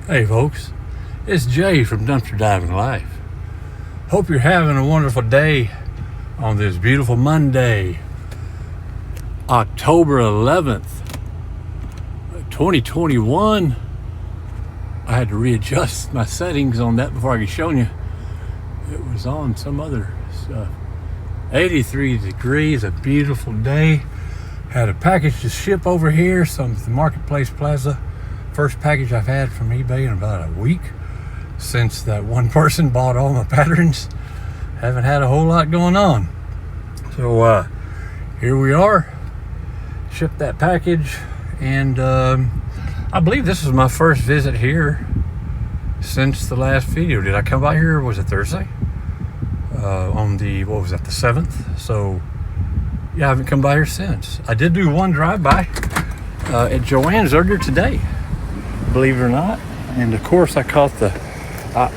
Hey folks, it's Jay from Dumpster Diving Life. Hope you're having a wonderful day on this beautiful Monday, October 11th, 2021. I had to readjust my settings on that before I could show you. It was on some other stuff. 83 degrees, a beautiful day. Had a package to ship over here, some the Marketplace Plaza. First package I've had from eBay in about a week since that one person bought all my patterns. Haven't had a whole lot going on. So here we are. Shipped that package, and I believe this is my first visit here since the last video. Did I come by here, was it Thursday? On the, what was that, the 7th? So yeah, I haven't come by here since. I did do one drive-by at Joann's earlier today, believe it or not. And of course I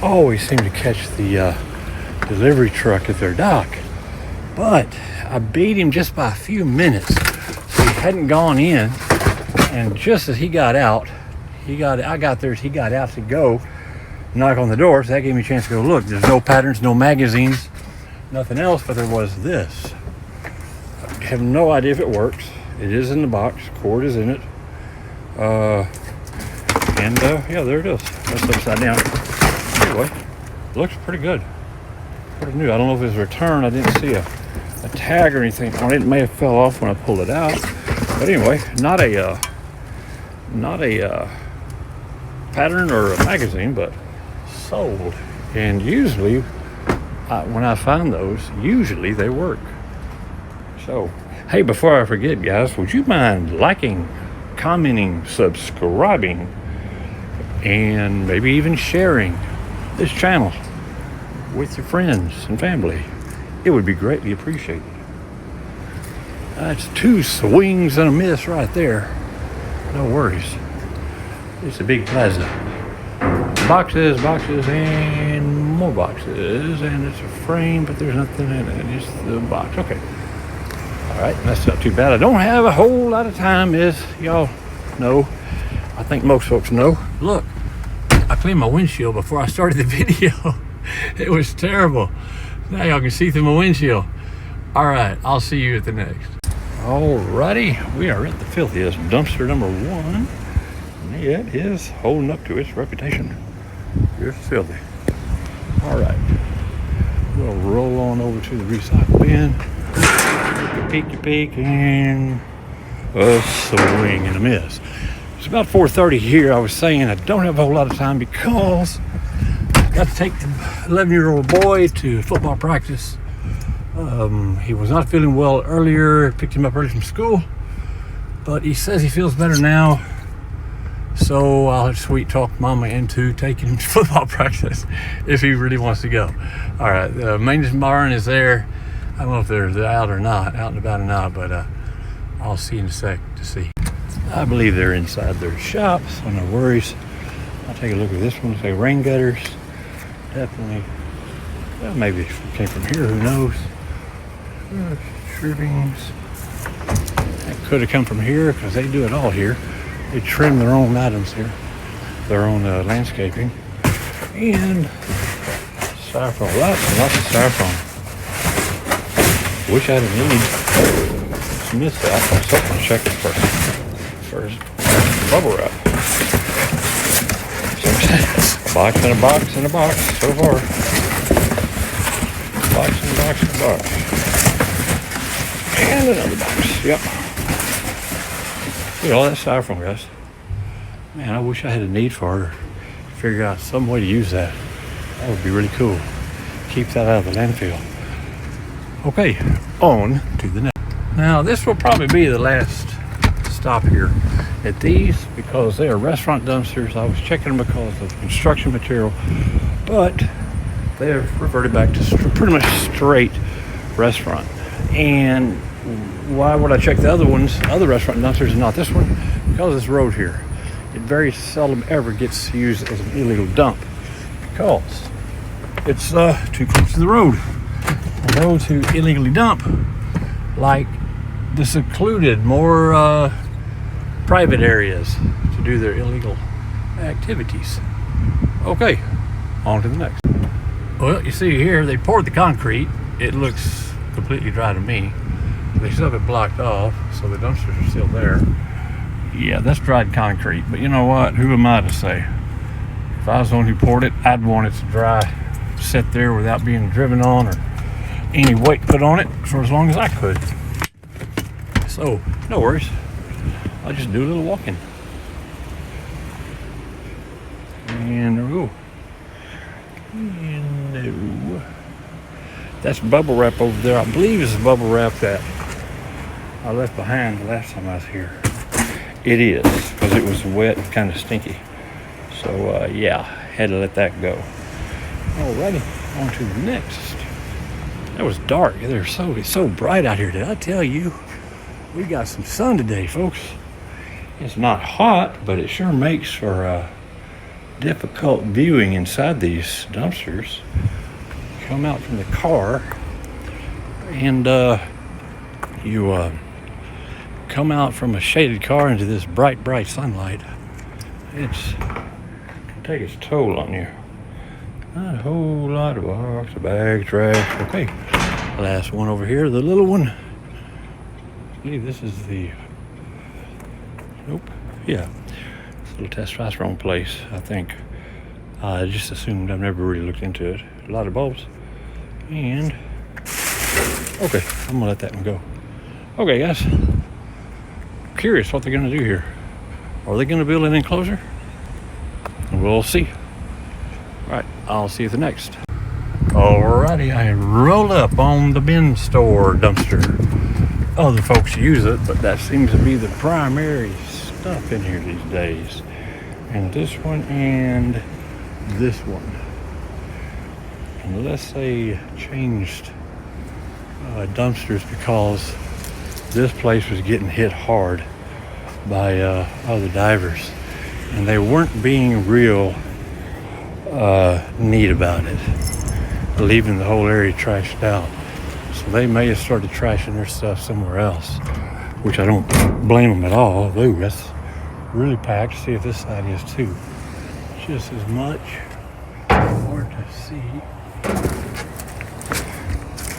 always seem to catch the delivery truck at their dock, but I beat him just by a few minutes. So he hadn't gone in, and just as he got out, I got there as he got out to go knock on the door, so that gave me a chance to go look. There's no patterns, no magazines, nothing else, but there was this. I have no idea if it works. It is in the box, cord is in it. Yeah, there it is. That's upside down. Anyway, looks pretty good. Pretty new. I don't know if it's a return. I didn't see a tag or anything on it. It may have fell off when I pulled it out. But anyway, not a pattern or a magazine, but sold. And usually, when I find those, usually they work. So, hey, before I forget, guys, would you mind liking, commenting, subscribing, and maybe even sharing this channel with your friends and family? It would be greatly appreciated. That's 2 swings and a miss right there. No worries. It's a big plaza. Boxes, and more boxes, and it's a frame, but there's nothing in it. It's the box. Okay. All right, that's not too bad. I don't have a whole lot of time, as y'all know. I think most folks know. Look, I cleaned my windshield before I started the video. It was terrible. Now y'all can see through my windshield. All right, I'll see you at the next. Alrighty, we are at the filthiest dumpster number 1. And it is holding up to its reputation. It's filthy. All right, we'll roll on over to the recycle bin. Peek, and a swing and a miss. It's about 4:30 here. I was saying I don't have a whole lot of time because I got to take the 11-year-old boy to football practice. He was not feeling well earlier. Picked him up early from school, but he says he feels better now. So I'll sweet talk Mama into taking him to football practice if he really wants to go. All right, the maintenance barn is there. I don't know if they're out or not, out and about or not, but I'll see in a sec to see. I believe they're inside their shop, so no worries. I'll take a look at this one. Say rain gutters. Definitely. Well, maybe it came from here, who knows? Shrivings. That could have come from here because they do it all here. They trim their own items here, their own landscaping. And styrofoam, lots of styrofoam. Wish I didn't need. Just missed that. I was hoping to check it first. Bubble wrap. So, a box and a box and a box so far. Box and a box and a box. And another box. Yep. Look at all that styrofoam, guys. Man, I wish I had a need for her to figure out some way to use that. That would be really cool. Keep that out of the landfill. Okay, on to the next. Now, this will probably be the last stop here at these because they are restaurant dumpsters. I was checking them because of construction material, but they have reverted back to pretty much straight restaurant. And why would I check the other ones, other restaurant dumpsters, and not this one? Because this road here, it very seldom ever gets used as an illegal dump because it's too close to the road. Those who illegally dump like the secluded, more private areas to do their illegal activities. Okay, on to the next. Well, you see here, they poured the concrete. It looks completely dry to me. They still have it blocked off, so the dumpsters are still there. Yeah, that's dried concrete, but you know what? Who am I to say? If I was the one who poured it, I'd want it to dry, sit there without being driven on or any weight put on it for as long as I could. So, no worries. I'll just do a little walking. And there we go. And no. That's bubble wrap over there. I believe it's bubble wrap that I left behind the last time I was here. It is, because it was wet and kind of stinky. So, yeah, had to let that go. Alrighty, on to the next. That was dark. It's so bright out here. Did I tell you? We got some sun today, folks. It's not hot, but it sure makes for difficult viewing inside these dumpsters. Come out from the car, and you come out from a shaded car into this bright sunlight. It can take its toll on you. Not a whole lot of box, bag, trash. Okay, last one over here, the little one. I believe this is the, nope, yeah, it's a little testosterone place, I think. I just assumed. I've never really looked into it. A lot of bulbs. And, okay, I'm gonna let that one go. Okay, guys, curious what they're gonna do here. Are they gonna build an enclosure? We'll see. All right, I'll see you at the next. Alrighty, I rolled up on the bin store dumpster. Other folks use it, but that seems to be the primary stuff in here these days. And this one and this one. Unless they changed dumpsters because this place was getting hit hard by other divers. And they weren't being real neat about it, leaving the whole area trashed out. So they may have started trashing their stuff somewhere else, which I don't blame them at all. Ooh, that's really packed. See if this side is too. Just as much. Hard to see.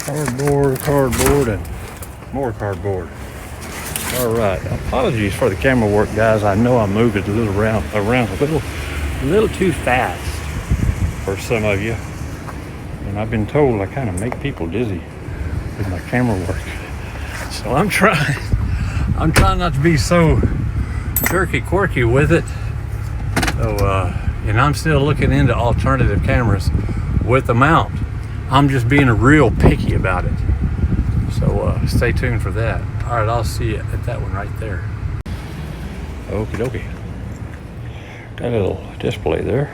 Cardboard, and more cardboard. All right. Apologies for the camera work, guys. I know I moved it a little around a little too fast for some of you. And I've been told I kind of make people dizzy with my camera work. So I'm trying not to be so jerky quirky with it. So, and I'm still looking into alternative cameras with the mount. I'm just being real picky about it. So stay tuned for that. All right, I'll see you at that one right there. Okie dokie. Got a little display there.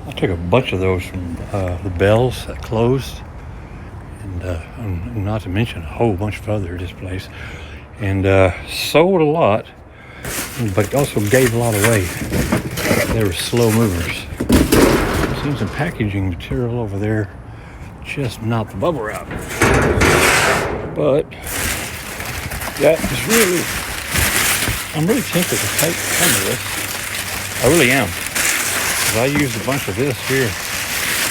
I took a bunch of those from the Bells that closed, and not to mention a whole bunch of other displays, and sold a lot, but also gave a lot away. They were slow movers. Seen some packaging material over there, just not the bubble wrap. But yeah, it's really, I'm really tempted to take some of this. I really am. I used a bunch of this here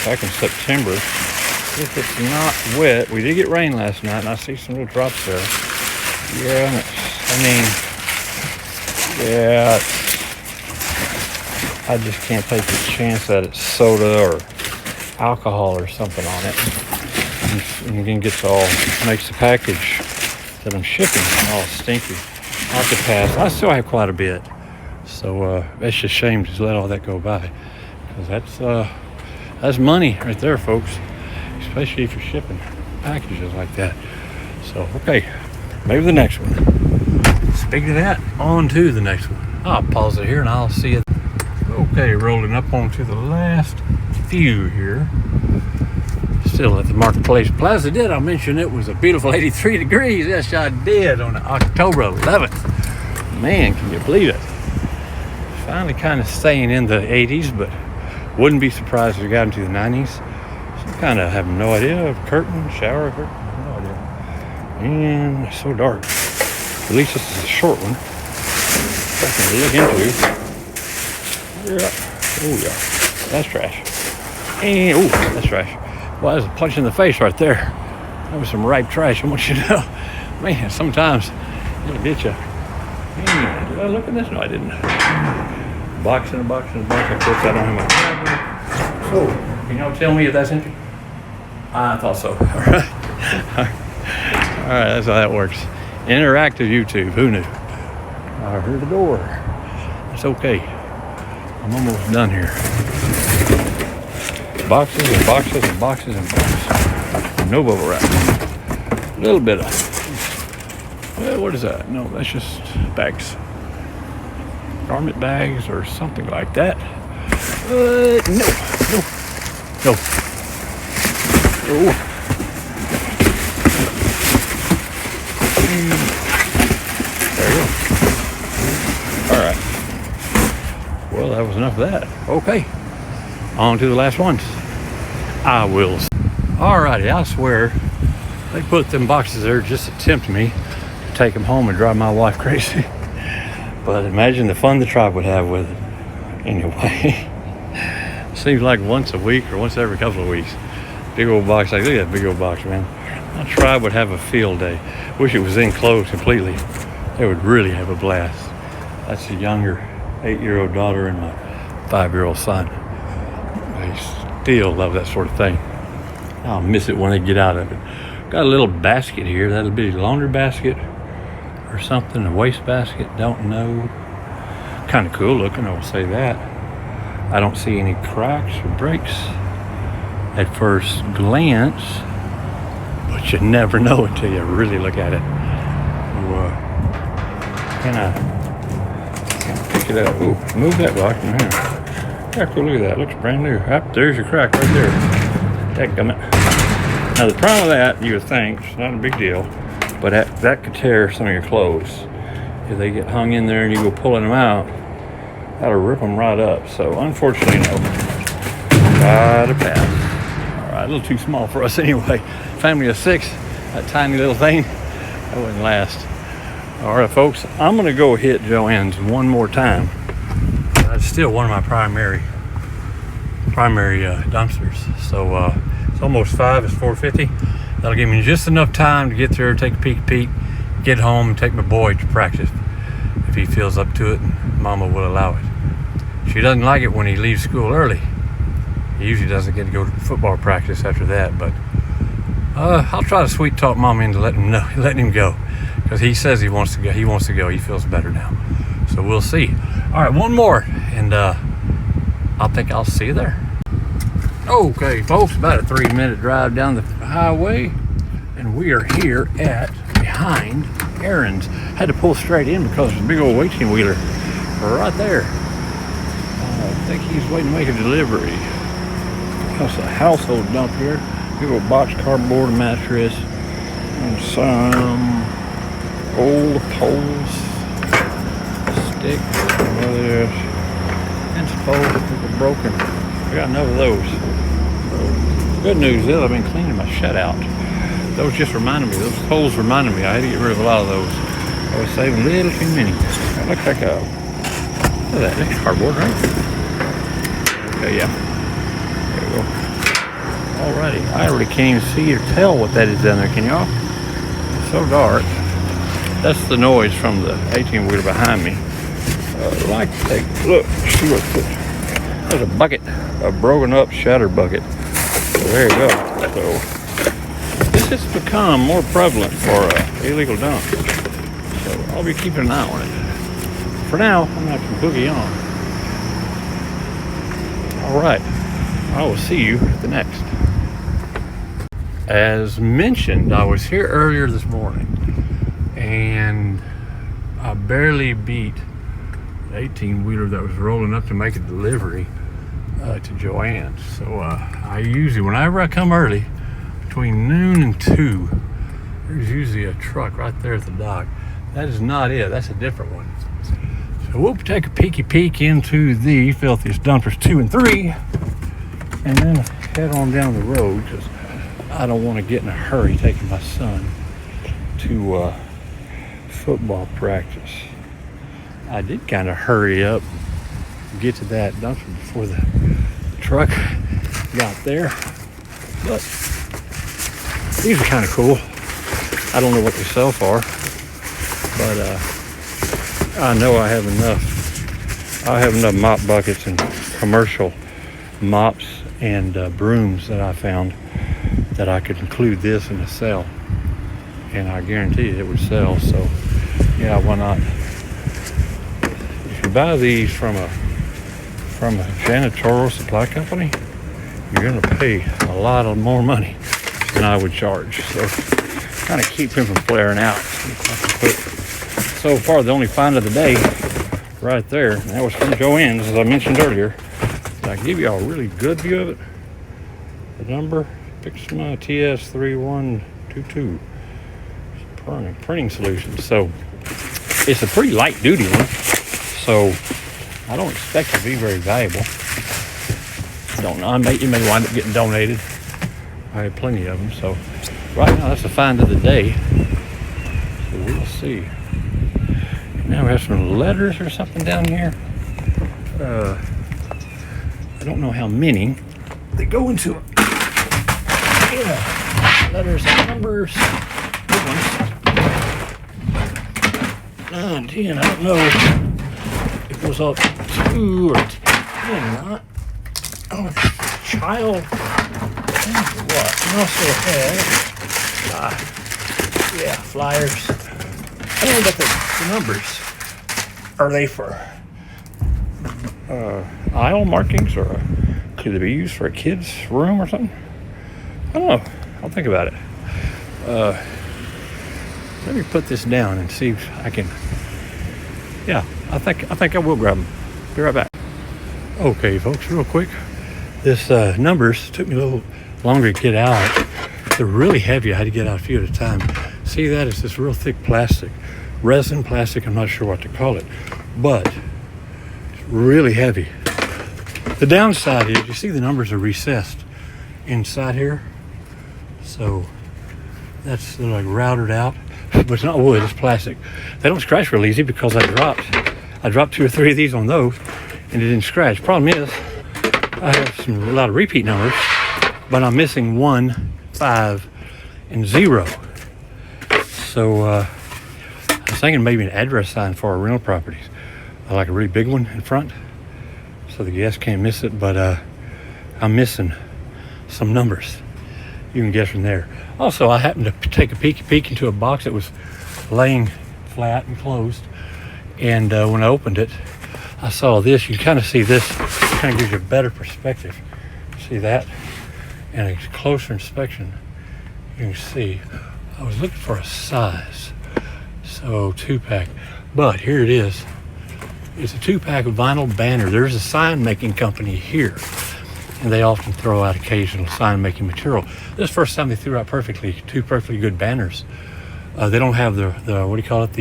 back in September. If it's not wet, we did get rain last night, and I see some little drops there. Yeah, I mean, yeah, I just can't take the chance that it's soda or alcohol or something on it. And then makes the package that I'm shipping all stinky. I could pass. I still have quite a bit. So that's just a shame to let all that go by, because that's money right there, folks, especially if you're shipping packages like that. So okay, maybe the next one. Speaking of that, on to the next one. I'll pause it here and I'll see it. Okay, rolling up onto the last few here. Still at the Marketplace Plaza. Did I mention it was a beautiful 83 degrees? Yes, I did, on October 11th. Man, can you believe it? Finally kind of staying in the 80s, but wouldn't be surprised if we got into the 90s. So kind of have no idea. Curtain, shower curtain, no idea. And it's so dark. At least this is a short one. I can look into. Yeah, Oh yeah, that's trash. And oh, that's trash. Well, that was a punch in the face right there. That was some ripe trash. I want you to know, man. Sometimes it'll get you. Man, did I look at this? No, I didn't. Box and a box and a box. Of course, I don't have my camera. So, can y'all tell me if that's empty? I thought so. All right. All right, that's how that works. Interactive YouTube. Who knew? I heard the door. It's okay. I'm almost done here. Boxes and boxes and boxes and boxes. No bubble wrap. A little bit of. Well, what is that? No, that's just bags. Garment bags or something like that. No. Oh. There you go. All right. Well, that was enough of that. Okay. On to the last ones. I will. Alrighty, I swear they put them boxes there just to tempt me to take them home and drive my wife crazy. But imagine the fun the tribe would have with it. Anyway, seems like once a week or once every couple of weeks. Big old box. Like, look at that big old box, man. My tribe would have a field day. Wish it was enclosed completely. They would really have a blast. That's a younger 8-year-old daughter and my 5-year-old son. They still love that sort of thing. I'll miss it when they get out of it. Got a little basket here. That'll be a laundry basket or something, a waste basket. Don't know. Kind of cool looking, I will say that. I don't see any cracks or breaks at first glance, but you never know until you really look at it. Can I pick it up? Ooh, move that box in here. Yeah, cool, look at that. Looks brand new. There's your crack right there. Dadgummit. Now the problem with that, you would think, it's not a big deal, but that could tear some of your clothes. If they get hung in there and you go pulling them out, that'll rip them right up. So unfortunately, no. Gotta pass. All right, a little too small for us anyway. Family of 6, that tiny little thing, that wouldn't last. All right, folks, I'm gonna go hit Joann's one more time. That's still one of my primary dumpsters. So it's almost 5. It's 4:50. That'll give me just enough time to get there, take a peek, get home, and take my boy to practice if he feels up to it and Mama will allow it. She doesn't like it when he leaves school early. He usually doesn't get to go to football practice after that, but I'll try to sweet talk Mama into letting him go, because he says he wants to go. He feels better now, so we'll see. All right, one more, and I think I'll see you there. Okay, folks, about a 3-minute drive down the highway, and we are here at behind Aaron's. Had to pull straight in because there's a big old 18-wheeler right there. I think he's waiting to make a delivery. That's a household dump here. Big old box cardboard mattress and some old poles, sticks, and some poles that were broken. I got enough of those. So, good news is I've been cleaning my shutout. Those just reminded me, those poles reminded me I had to get rid of a lot of those. I was saving a little too many. That looks like look at that, that's cardboard, right? Okay, yeah. There we go. Alrighty, I really can't even see or tell what that is down there, can y'all? It's so dark. That's the noise from the 18-wheeler behind me. I'd like to take a look, see what's put. There's a bucket, a broken up shattered bucket. So there you go. So this has become more prevalent for illegal dump. So I'll be keeping an eye on it. For now, I'm gonna have to boogie on. All right, I will see you at the next. As mentioned, I was here earlier this morning and I barely beat the 18-wheeler that was rolling up to make a delivery to Joann. So I usually, whenever I come early, between noon and 2, there's usually a truck right there at the dock. That is not it, that's a different one. So we'll take a peek into the filthiest dumpsters 2 and 3, and then head on down the road, because I don't want to get in a hurry taking my son to football practice. I did kind of hurry up, get to that dumpster before the truck got there. But these are kind of cool. I don't know what they sell for, but I know I have enough. I have enough mop buckets and commercial mops and brooms that I found that I could include this in the sale, and I guarantee it would sell. So yeah, why not? If you buy these from a janitorial supply company, you're going to pay a lot of more money than I would charge. So kind of keep him from flaring out. So far, the only find of the day right there, and that was from Joann's, as I mentioned earlier. Did I give you a really good view of it? The number, Pixma TS3122 printing solution. So it's a pretty light duty one, so I don't expect it to be very valuable. I don't know, it may wind up getting donated. I have plenty of them, so right now that's the find of the day. So we'll see. Now we have some letters or something down here. I don't know how many. They go into it. Yeah, letters and numbers. Good ones. 9, 10, I don't know if it goes up 2 or 10, not. Oh, child. What? We also have, flyers. And got the numbers. Are they for aisle markings, or could they be used for a kid's room or something? I don't know. I'll think about it. Let me put this down and see if I can. Yeah, I think I will grab them. Be right back. Okay, folks, real quick. This numbers took me a little longer to get out. They're really heavy. I had to get out a few at a time. See that? It's this real thick plastic. Resin plastic, I'm not sure what to call it. But it's really heavy. The downside is, you see the numbers are recessed inside here. So they're like routed out. But it's not wood, it's plastic. They don't scratch real easy because I dropped 2 or 3 of these on those and it didn't scratch. Problem is, I have a lot of repeat numbers, but I'm missing 1, 5, and 0. So I was thinking maybe an address sign for our rental properties, like a really big one in front, so the guests can't miss it. But I'm missing some numbers. You can guess from there. Also, I happened to take a peek into a box that was laying flat and closed, and when I opened it, I saw this. You can kind of see this. It kind of gives you a better perspective. See that? And a closer inspection, you can see. I was looking for a size, so 2-pack. But here it is. It's a 2-pack of vinyl banner. There's a sign making company here, and they often throw out occasional sign making material. This is the first time they threw out two perfectly good banners. They don't have the what do you call it?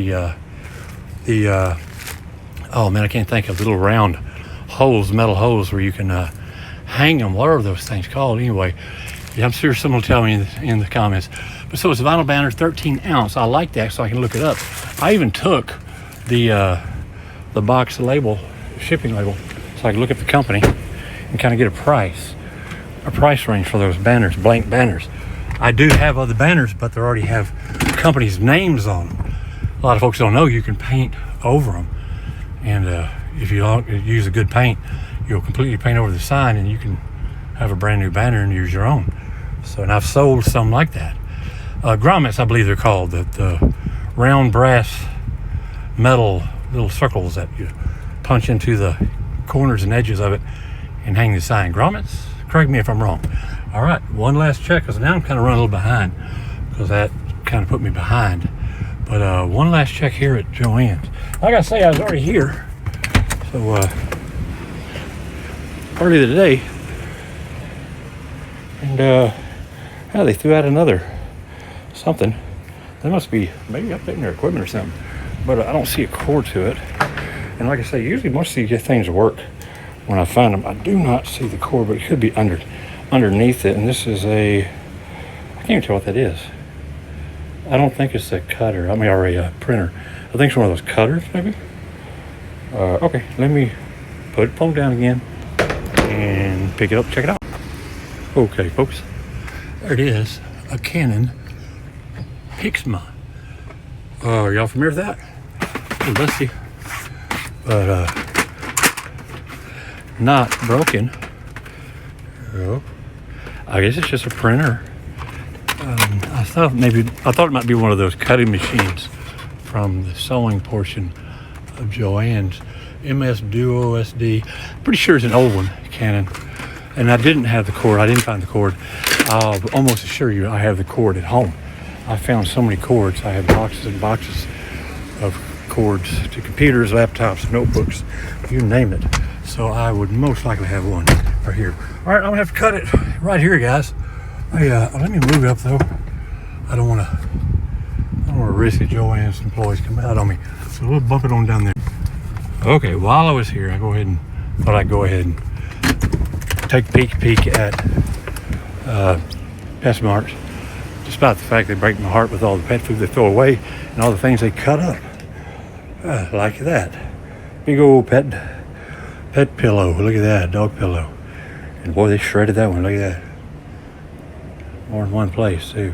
Oh man, I can't think of the little round holes, metal holes where you can hang them. What are those things called anyway? Yeah, I'm sure someone will tell me in the comments. But so it's a vinyl banner, 13 ounce. I like that, so I can look it up. I even took the box label, shipping label, so I can look at the company and kind of get a price range for those banners, blank banners. I do have other banners, but they already have companies' names on them. A lot of folks don't know you can paint over them, and if you use a good paint, you'll completely paint over the sign, and you can have a brand new banner and use your own. So, and I've sold some like that. Grommets, I believe they're called, the round brass metal little circles that you punch into the corners and edges of it and hang the sign. Grommets? Correct me if I'm wrong. All right, one last check, because now I'm kind of running a little behind, because that kind of put me behind. But one last check here at Joann's. Like I say, I was already here. So earlier today, and yeah, they threw out another something. They must be maybe updating their equipment or something, but I don't see a cord to it. And like I say, usually most of these things work when I find them. I do not see the cord, but it could be underneath it. And this is I can't even tell what that is. I don't think it's a cutter. Or a printer. I think it's one of those cutters, maybe. Okay, let me put it phone down again and pick it up, check it out. Okay, folks, there it is, a Canon Pixma. Are y'all familiar with that? Let's see. But not broken. Oh, I guess it's just a printer. I thought it might be one of those cutting machines from the sewing portion of Joann's MS Duo SD. Pretty sure it's an old one, Canon. And I didn't have the cord. I didn't find the cord. I'll almost assure you I have the cord at home. I found so many cords. I have boxes and boxes of cords to computers, laptops, notebooks, you name it. So I would most likely have one right here. All right, I'm gonna have to cut it right here, guys. Let me move it up though. I don't want to risk it. Joann's employees come out on me, so we'll bump it on down there. Okay, while I was here, I thought I'd go ahead and take a peek at PetSmart. Despite the fact they break my heart with all the pet food they throw away and all the things they cut up. Like that. Big old pet pillow. Look at that, dog pillow. And boy, they shredded that one. Look at that. More in one place too.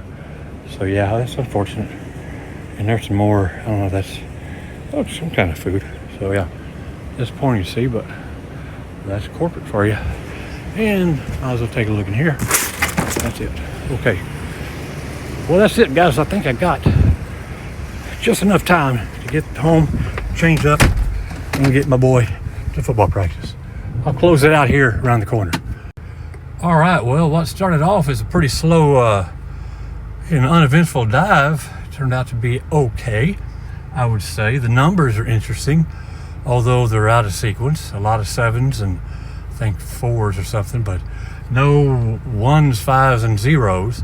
So yeah, that's unfortunate. And there's some more. I don't know if that's some kind of food. So yeah, disappointing to see, but that's corporate for you. And might as well take a look in here. That's it. Okay. Well, that's it, guys. I think I got just enough time to get home, change up, and get my boy to football practice. I'll close it out here around the corner. All right, well, what started off as a pretty slow and uneventful dive turned out to be okay, I would say. The numbers are interesting, although they're out of sequence. A lot of 7s and I think 4s or something, but no 1s, 5s, and 0s.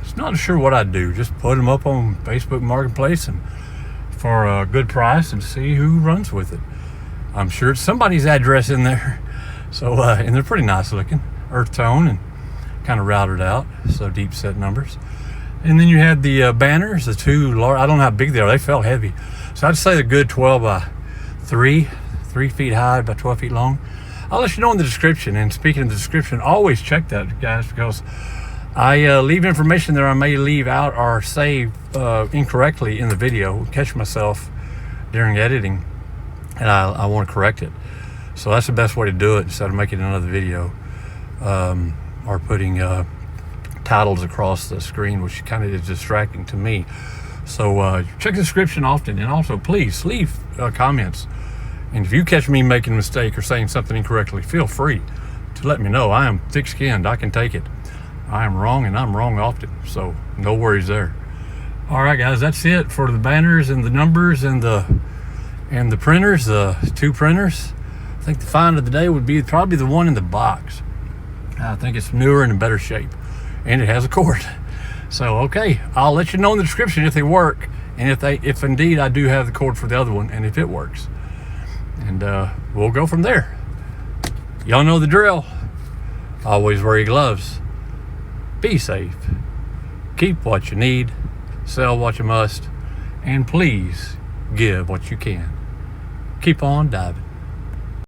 It's not sure what I'd do. Just put them up on Facebook Marketplace and for a good price and see who runs with it. I'm sure it's somebody's address in there. So, and they're pretty nice looking, earth tone and kind of routed out, so deep set numbers. And then you had the banners, the two large, I don't know how big they are, they felt heavy. So I'd say they're good 12 by 3 feet high by 12 feet long. I'll let you know in the description. And speaking of the description, always check that, guys, because I leave information there I may leave out or say incorrectly in the video, catch myself during editing, and I want to correct it. So that's the best way to do it instead of making another video or putting titles across the screen, which kind of is distracting to me. So check the description often, and also please leave comments. And if you catch me making a mistake or saying something incorrectly, feel free to let me know. I am thick-skinned. I can take it. I am wrong, and I'm wrong often, so no worries there. All right, guys, that's it for the banners and the numbers and the printers, the 2 printers. I think the find of the day would be probably the one in the box. I think it's newer and in better shape, and it has a cord. So okay, I'll let you know in the description if they work, and if indeed I do have the cord for the other one, and if it works, and we'll go from there. Y'all know the drill. Always wear your gloves. Be safe. Keep what you need. Sell what you must. And please give what you can. Keep on diving.